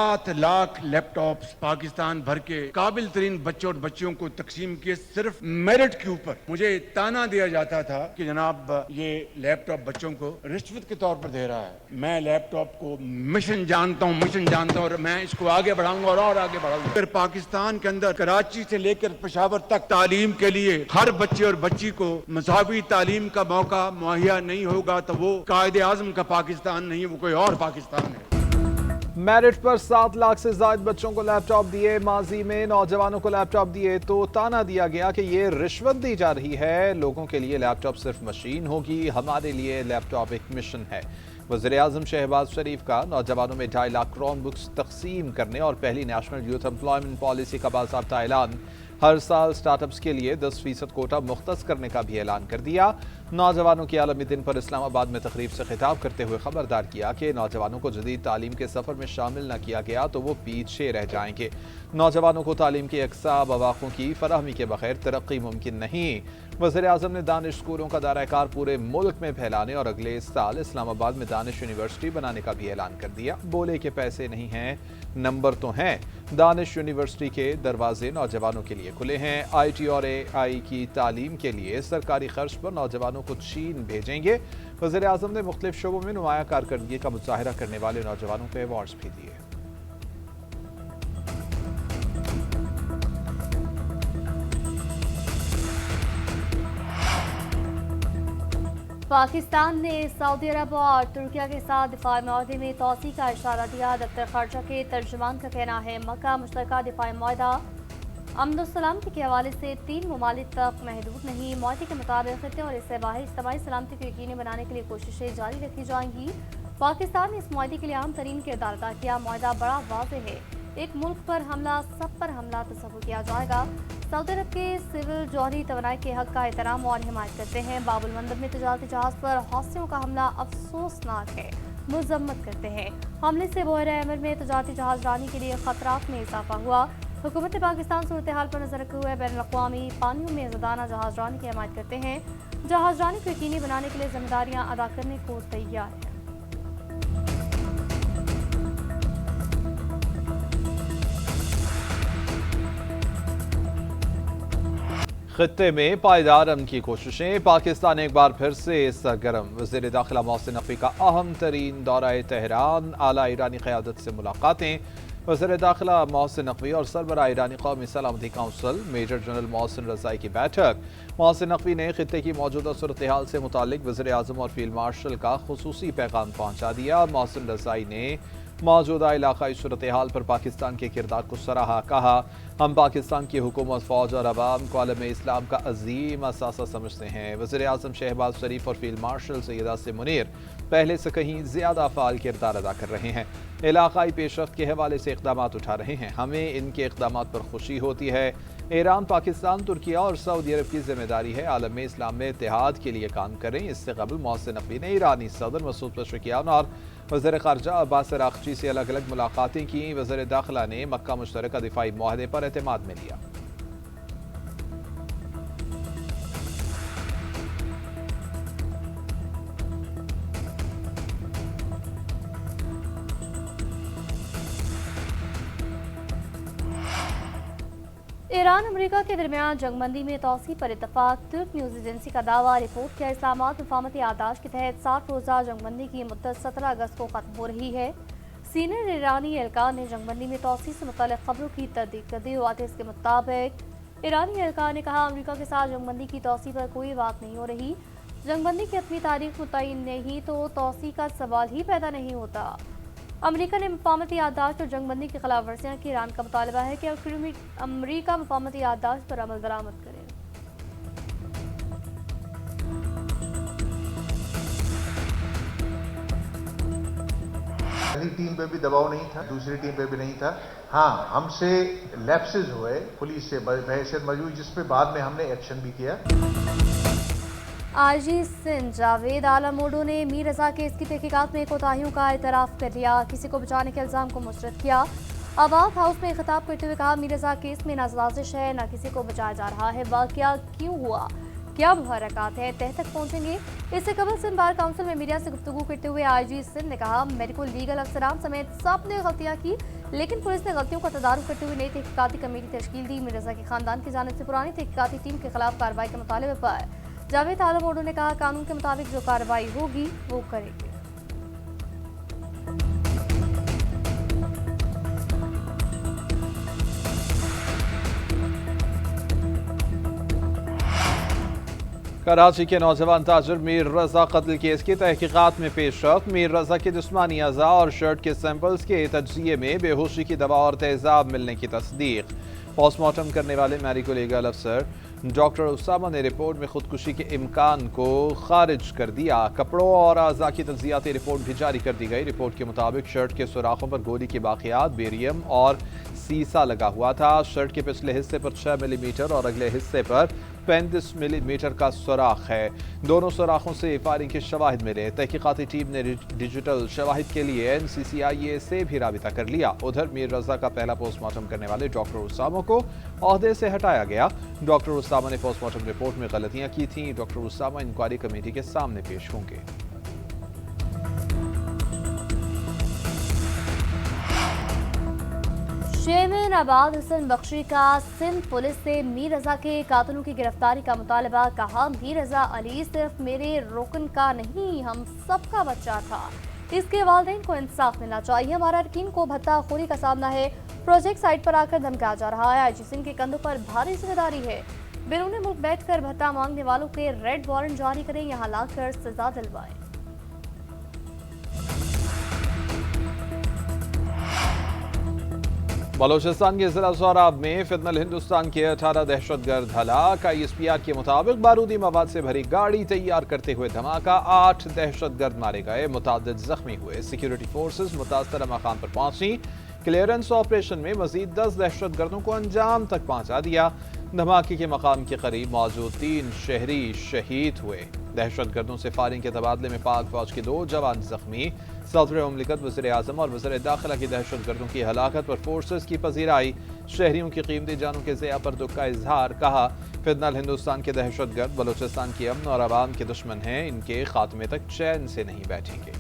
7 lakh laptops Pakistan भर के काबिल तरीन बच्चों और बच्चियों को तकसीम किए सिर्फ मेरिट के ऊपर। मुझे ताना दिया जाता था कि जनाब ये लैपटॉप बच्चों को रिश्वत के तौर पर दे रहा है। मैं लैपटॉप को मिशन जानता हूं और मैं इसको आगे बढ़ाऊंगा और आगे बढ़ाऊंगा। फिर पाकिस्तान के अंदर कराची से लेकर पेशावर तक तालीम के लिए हर बच्चे और बच्ची को मसावी तालीम का मौका मुहैया नहीं होगा तो वो कायदे आजम का पाकिस्तान नहीं, वो कोई और पाकिस्तान है। मेरिट पर 7 लाख से ज्यादा बच्चों को लैपटॉप दिए, माजी में नौजवानों को लैपटॉप दिए तो ताना दिया गया कि ये रिश्वत दी जा रही है। लोगों के लिए लैपटॉप सिर्फ मशीन होगी, हमारे लिए लैपटॉप एक मिशन है। वज़ीर-ए-आज़म शहबाज शरीफ का नौजवानों में 2.5 लाख क्रोम बुक्स तकसीम करने और पहली नेशनल यूथ एम्प्लॉयमेंट पॉलिसी का बाज़ाब्ता ऐलान। हर साल स्टार्टअप्स के लिए 10% कोटा मुख्तस करने का भी ऐलान कर दिया। नौजवानों के आलमी दिन पर इस्लामाबाद में तकरीब से खिताब करते हुए खबरदार किया कि नौजवानों को जदीद तालीम के सफ़र में शामिल न किया गया तो वो पीछे रह जाएंगे। नौजवानों को तालीम के यकसा मवाक़ों की फराहमी के बगैर तरक्की मुमकिन नहीं। वज़ीर-ए-आज़म ने दानिश स्कूलों का दायरा-ए-कार पूरे मुल्क में फैलाने और अगले साल इस्लामाबाद में दानिश यूनिवर्सिटी बनाने का भी ऐलान कर दिया। बोले कि पैसे नहीं हैं, नंबर तो हैं। दानिश यूनिवर्सिटी के दरवाजे नौजवानों के लिए खुले हैं। IT और AI की तालीम के लिए सरकारी खर्च पर नौजवानों को चीन भेजेंगे। वज़ीर-ए-आज़म ने मुख्तलिफ शोबों में नुमाया कारकर्दगी का मुजाहिरा करने वाले नौजवानों को अवार्ड्स भी दिए। पाकिस्तान ने सऊदी अरब और तुर्किया के साथ दिफाई मुआहदे में तोसी का इशारा दिया। दफ्तर खारजा के तर्जुमान का कहना है मक्का मुश्तरका दिफाई मुआहदा अमन सलामती के हवाले से 3 ममालिक तक महदूद नहीं। मुआहदे के मुताबिक खित्ते और इससे बाहर इज्तिमाई सलामती को यकीनी बनाने के लिए कोशिशें जारी रखी जाएंगी। पाकिस्तान ने इस मुआहदे के लिए अहम तरीन किरदार अदा किया। मुआहदा बड़ा वाज़ेह है, एक मुल्क पर हमला सब पर हमला तस्वुर किया जाएगा। सऊदी अरब के सिविल जौहरी तवानाई के हक का एहतराम और हिमायत करते हैं। बाबुल मंदब में तजारती जहाज पर हौसियों का हमला अफसोसनाक है, मजम्मत करते हैं। हमले से बहरे अमर में तजारती जहाज रानी के लिए खतरात में इजाफा हुआ। हुकूमत पाकिस्तान सूरत हाल पर नजर रखे हुए बैन अवी पानियों में ज़दाना जहाज रानी की हिमायत करते हैं। जहाज रानी को यकीनी बनाने के लिए जिम्मेदारियाँ अदा करने को तैयार है। खित्ते में पायदार अमन की कोशिशें, पाकिस्तान एक बार फिर से सरगर्म। वज़ीर दाखिला मोहसिन नकवी का अहम तरीन दौरा तेहरान, आला ईरानी क़यादत से मुलाकातें। वज़ीर दाखिला मोहसिन नकवी और सरबराह ईरानी कौमी सलामती काउंसिल मेजर जनरल मोहसिन रज़ाई की बैठक। मोहसिन नकवी ने खित्ते की मौजूदा सूरत हाल से मुतालिक वज़ीर आज़म और फील्ड मार्शल का खुसूसी पैगाम पहुँचा दिया। मोहसिन रज़ाई ने मौजूदा इलाकाई सूरत हाल पर पाकिस्तान के किरदार को सराहा। कहा, हम पाकिस्तान की हुकूमत, फ़ौज और अवाम को आलम इस्लाम का अजीम असासा समझते हैं। वज़ीर आज़म शहबाज शरीफ और फील्ड मार्शल सैयद आसिम मुनीर पहले से कहीं ज़्यादा फ़ाल किरदार अदा कर रहे हैं, इलाकाई पेशरफ्त के हवाले से इक़दाम उठा रहे हैं। हमें इनके इक़दाम पर खुशी होती है। ईरान, पाकिस्तान, तुर्किया और सऊदी अरब की जिम्मेदारी है आलम इस्लाम में इत्तेहाद के लिए काम करें। इससे कबल मोहसिन नकवी ने ईरानी सदर मसूद पेशेकियान और वज़ीर ख़ारजा अब्बास अराग़ची से अलग अलग मुलाकातें की। वज़ीर दाखिला ने मक्का मुश्तरका दिफाई मुआहदे पर एतमाद में लिया। ईरान अमेरिका के दरमियान जंगबंदी में तोसी पर इतफाक। तुर्क न्यूज़ एजेंसी का दावा रिपोर्ट किया इस्लामाबाद मुफाहमती यादाश्त के तहत 60 रोज़ा जंगबंदी की मुद्दत 17 अगस्त को खत्म हो रही है। सीनियर ईरानी एहलकार ने जंगबंदी में तोसी से मुताल्लिक़ खबरों की तस्दीक कर दी। वातिस के मुताबिक ईरानी एहलकार ने कहा, अमेरिका के साथ जंगबंदी की तोसी पर कोई बात नहीं हो रही। जंगबंदी की अपनी तारीख मुतय्यन नहीं तो तोसी का सवाल ही पैदा नहीं होता। अमेरिका ने मुफाहमती याददाश्त और जंगबंदी की खिलाफ वर्जियाँ की। ईरान का मुतालबा है कि अमेरिका मुफाहमती याददाश्त पर अमल दरामद करे। पहली टीम पे भी दबाव नहीं था, दूसरी टीम पे भी नहीं था। हाँ, हमसे लैप्सेस हुए पुलिस से बहैसियत मौजूद, जिसपे बाद में हमने एक्शन भी किया। आईजी सिंध जावेद आलमोडो ने मीर रजा केस की तहकीकात में कोताहियों का एतराफ़ कर लिया। किसी को बचाने के इल्ज़ाम को मुस्तरद किया। आबाद हाउस में खिताब करते हुए कहा, मीर रजा केस में ना साजिश है ना किसी को बचाया जा रहा है। वाक़या क्यों हुआ, क्या मुहर्रकात है, तह तक पहुंचेंगे। इससे कबल सिंध बार काउंसिल में मीडिया से गुफ्तगू करते हुए IG सिंध ने कहा, मेडिको लीगल अफसरान समेत सब ने गलतियां की, लेकिन पुलिस ने गलतियों का तदारुक करते हुए नई तहकीकाती कमेटी तश्कील दी। मीर रजा के खानदान की जानिब से पुरानी तहकीकाती टीम के खिलाफ कार्रवाई के मुतालबे पर जावेद आलम ओडो ने कहा, कानून के मुताबिक जो कार्रवाई होगी वो करेंगे। कराची के नौजवान ताजिर मीर रजा कत्ल केस की तहकीकात में पेशरफ्त। मीर रजा के जिस्मानी अज़ा और शर्ट के सैंपल्स के तजिए में बेहोशी की दवा और तेजाब मिलने की तस्दीक। पोस्टमार्टम करने वाले मेडिको लीगल अफसर डॉक्टर उसामा ने रिपोर्ट में खुदकुशी के इम्कान को खारिज कर दिया। कपड़ों और अज़ा की तजियाती रिपोर्ट भी जारी कर दी गई। रिपोर्ट के मुताबिक शर्ट के सुराखों पर गोली के बाक़ियात, बेरियम और सीसा लगा हुआ था। शर्ट के पिछले हिस्से पर 6 मिलीमीटर और अगले हिस्से पर 35 मिलीमीटर का सुराख है। दोनों सुराखों से फायरिंग के शवाहिद मिले। तहकीकाती टीम ने डिजिटल शवाहिद के लिए NCCIA से भी राबिता कर लिया। उधर मीर रजा का पहला पोस्टमार्टम करने वाले डॉक्टर उसामा को ओहदे से हटाया गया। डॉक्टर उसामा ने पोस्टमार्टम रिपोर्ट में गलतियां की थीं। डॉक्टर उसामा इंक्वायरी कमेटी के सामने पेश होंगे। चेयरमैन आबाद हसन बख्शी का सिंध पुलिस से मीर रजा के कातिलों की गिरफ्तारी का मुतालबा। कहा, मीर रजा अली सिर्फ मेरे रुकन का नहीं, हम सबका बच्चा था। इसके वालिदैन को इंसाफ मिलना चाहिए। हमारा अरकीन को भत्ताखोरी का सामना है। प्रोजेक्ट साइट पर आकर धमकाया जा रहा है। IG सिंह के कंधों पर भारी जिम्मेदारी है। बैरून मुल्क बैठकर भत्ता मांगने वालों के रेड वारंट जारी करें, यहाँ लाकर सजा दिलवाएं। बलोचिस्तान के जिला सोराब में फितनल हिंदुस्तान के 18 दहशतगर्द हलाक। ISPR के मुताबिक बारूदी मवाद से भरी गाड़ी तैयार करते हुए धमाका, 8 दहशतगर्द मारे गए, मुतादिद जख्मी हुए। सिक्योरिटी फोर्सेस मुतासरा मकाम पर पहुंची। क्लियरेंस ऑपरेशन में मजीद 10 दहशतगर्दों को अंजाम तक पहुंचा दिया। धमाके के मकाम के करीब मौजूद 3 शहरी शहीद हुए। दहशतगर्दों से फायरिंग के तबादले में पाक फौज के 2 जवान जख्मी। सदर मुमलिकत, वज़ीर आज़म और वज़ीर दाखिला की दहशतगर्दों की हलाकत पर फोर्सेस की पजीराई। शहरियों की कीमती जानों के ज़िया पर दुख का इजहार। कहा, फितनल हिंदुस्तान के दहशतगर्द बलोचिस्तान की अमन और आवाम के दुश्मन हैं। इनके खात्मे तक चैन से नहीं बैठेंगे।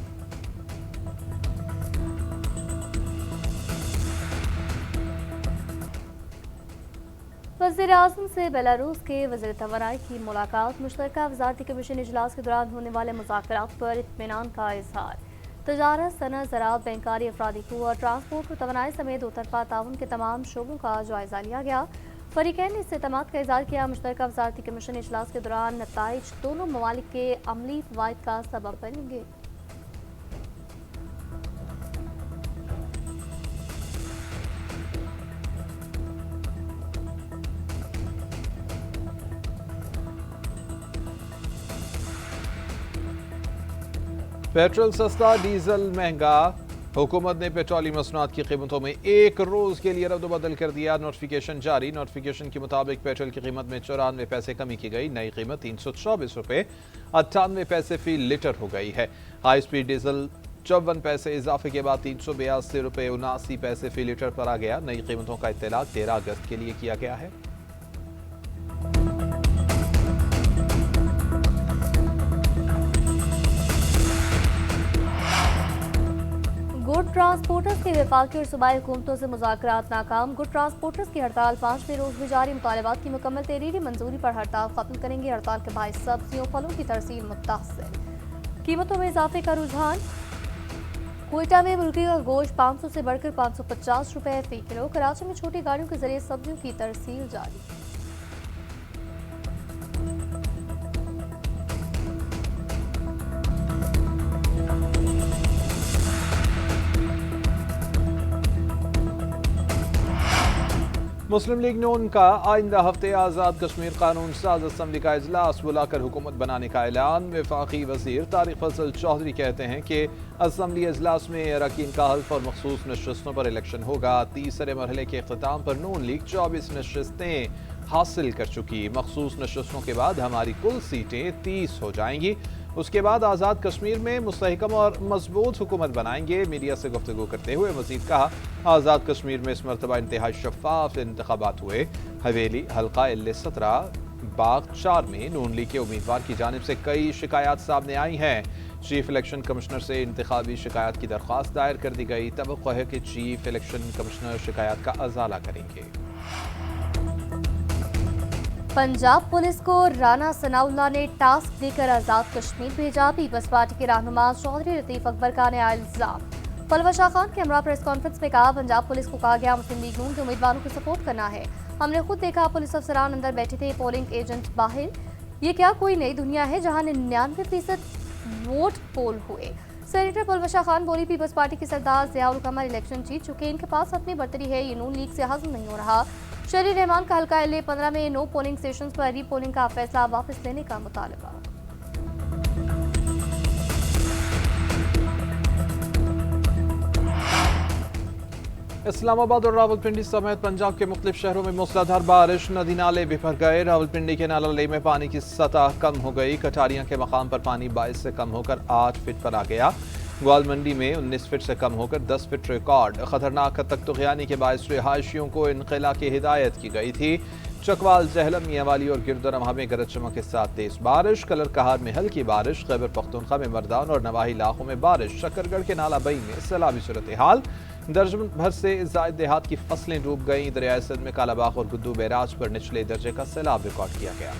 वज़ीर आज़म से बेलारूस के वज़ीर तवानाई की मुलाकात। मुश्तरका वज़ारती कमीशन इजलास के दौरान होने वाले मुज़ाकरात पर इत्मीनान का इजहार। तजारत, सनअत, ज़राअत, बैंकारी, अफरादी क़ुव्वत, ट्रांसपोर्ट और तवानाई समेत दो तरफ़ा ताउन के तमाम शोबों का जायज़ा लिया गया। फ़रीक़ैन ने इस एतमाद का इज़हार किया। मुश्तरका वज़ारती कमीशन इजलास के दौरान नताइज दोनों ममालिक के अमली फ़वाइद का सबब बनेंगे। पेट्रोल सस्ता, डीजल महंगा। हुकूमत ने पेट्रोलियम मसनूआत की कीमतों में 1 रोज़ के लिए रद्द-बदल कर दिया। नोटिफिकेशन जारी। नोटिफिकेशन के मुताबिक पेट्रोल की कीमत में 94 पैसे कमी की गई। नई कीमत 324 रुपये 98 पैसे फी लीटर हो गई है। हाई स्पीड डीजल 54 पैसे इजाफे के बाद 382 रुपये 79 पैसे फी लीटर पर आ गया। नई कीमतों का इत्तलाक 13 अगस्त के लिए किया गया है। गुड ट्रांसपोर्टर्स के वफाकी और सूबाई हुकूमतों से मुज़ाकरात नाकाम। गुड ट्रांसपोर्टर्स की हड़ताल 5वें रोज भी जारी। मुतालबात की मुकम्मल तहरीरी मंजूरी पर हड़ताल खत्म करेंगे। हड़ताल के बायस सब्जियों फलों की तरसील मुतासिर। कीमतों में इजाफे का रुझान। कोयटा में मुर्गी का गोश्त 500 से बढ़कर 550 रुपये फी किलो। कराची में छोटी गाड़ियों के जरिए सब्जियों की तरसील जारी। मुस्लिम लीग नून का आइंदा हफ्ते आज़ाद कश्मीर कानून साज असम्बली का इजलास बुलाकर हुकूमत बनाने का ऐलान। वफाकी वज़ीर तारिक फजल चौधरी कहते हैं कि असम्बली इजलास में अरकान का हल्फ और मखसूस नशस्तों पर इलेक्शन होगा। तीसरे मरहले के अख्ताम पर नून लीग 24 नशस्तें हासिल कर चुकी। मखसूस नशस्तों के बाद हमारी कुल सीटें 30 हो जाएंगी। उसके बाद आज़ाद कश्मीर में मुस्तहकम और मजबूत हुकूमत बनाएंगे। मीडिया से गुफ्तगू करते हुए मजीद कहा, आज़ाद कश्मीर में इस मरतबा इंतहाई शफाफ इंतखाबात हुए। हवेली, हल्का L17, बाग 4 में नून लीग के उम्मीदवार की जानिब से कई शिकायत सामने आई हैं। चीफ इलेक्शन कमिश्नर से इंतखाबी शिकायत की दरख्वास्त दायर कर दी गई। तवक्को है कि चीफ इलेक्शन कमिश्नर शिकायत का अजाला करेंगे। पंजाब पुलिस को राना सनाउल्लाह ने टास्क देकर आजाद कश्मीर भेजा। पीपल्स पार्टी के रहनुमा चौधरी लतीफ अकबर का नया इल्जाम। पलवा शाह खान के हमरा प्रेस कॉन्फ्रेंस में कहा, पंजाब पुलिस को कहा गया मुस्लिम लीग नून के उम्मीदवारों को सपोर्ट करना है। हमने खुद देखा पुलिस अफसरान अंदर बैठे थे, पोलिंग एजेंट बाहर। ये क्या कोई नई दुनिया है जहां 99% वोट पोल हुए। सेनेटर पलवा शाह खान बोली, पीपल्स पार्टी के सरदार ज़ियाउल कमर इलेक्शन जीत चुके, इनके पास अपनी बर्तरी है, ये नून लीग से हजम नहीं हो रहा। शरीर रहमान का हल्का LA 15 में नो पोलिंग स्टेशन पर रीपोलिंग का फैसला वापस लेने का मुतालबा। इस्लामाबाद और रावलपिंडी समेत पंजाब के मुख्तलिफ शहरों में मूसलाधार बारिश, नदी नाले बिफर गए। रावलपिंडी के नाला में पानी की सतह कम हो गई। कटारियां के मकाम पर पानी 22 से कम होकर 8 फीट पर आ गया। ग्वालमंडी में 19 फीट से कम होकर 10 फीट रिकॉर्ड। खतरनाक तख्तुगियानी के बायस रिहायशियों को इनखला की हिदायत की गई थी। चकवाल, जहलम, मियांवाली और गिरदुरमहा में गरज चमक के साथ तेज बारिश। कलर कहार में हल्की बारिश। खैबर पख्तूनख्वा में मर्दान और नवाही इलाकों में बारिश। शकरगढ़ के नाला बई में सैलाबी सूरत हाल। दर्जन भर से जायद देहात की फसलें डूब गईं। दरियाए सिंध में कालाबाग और गुद्दू बैराज पर निचले दर्जे का सैलाब रिकॉर्ड किया गया।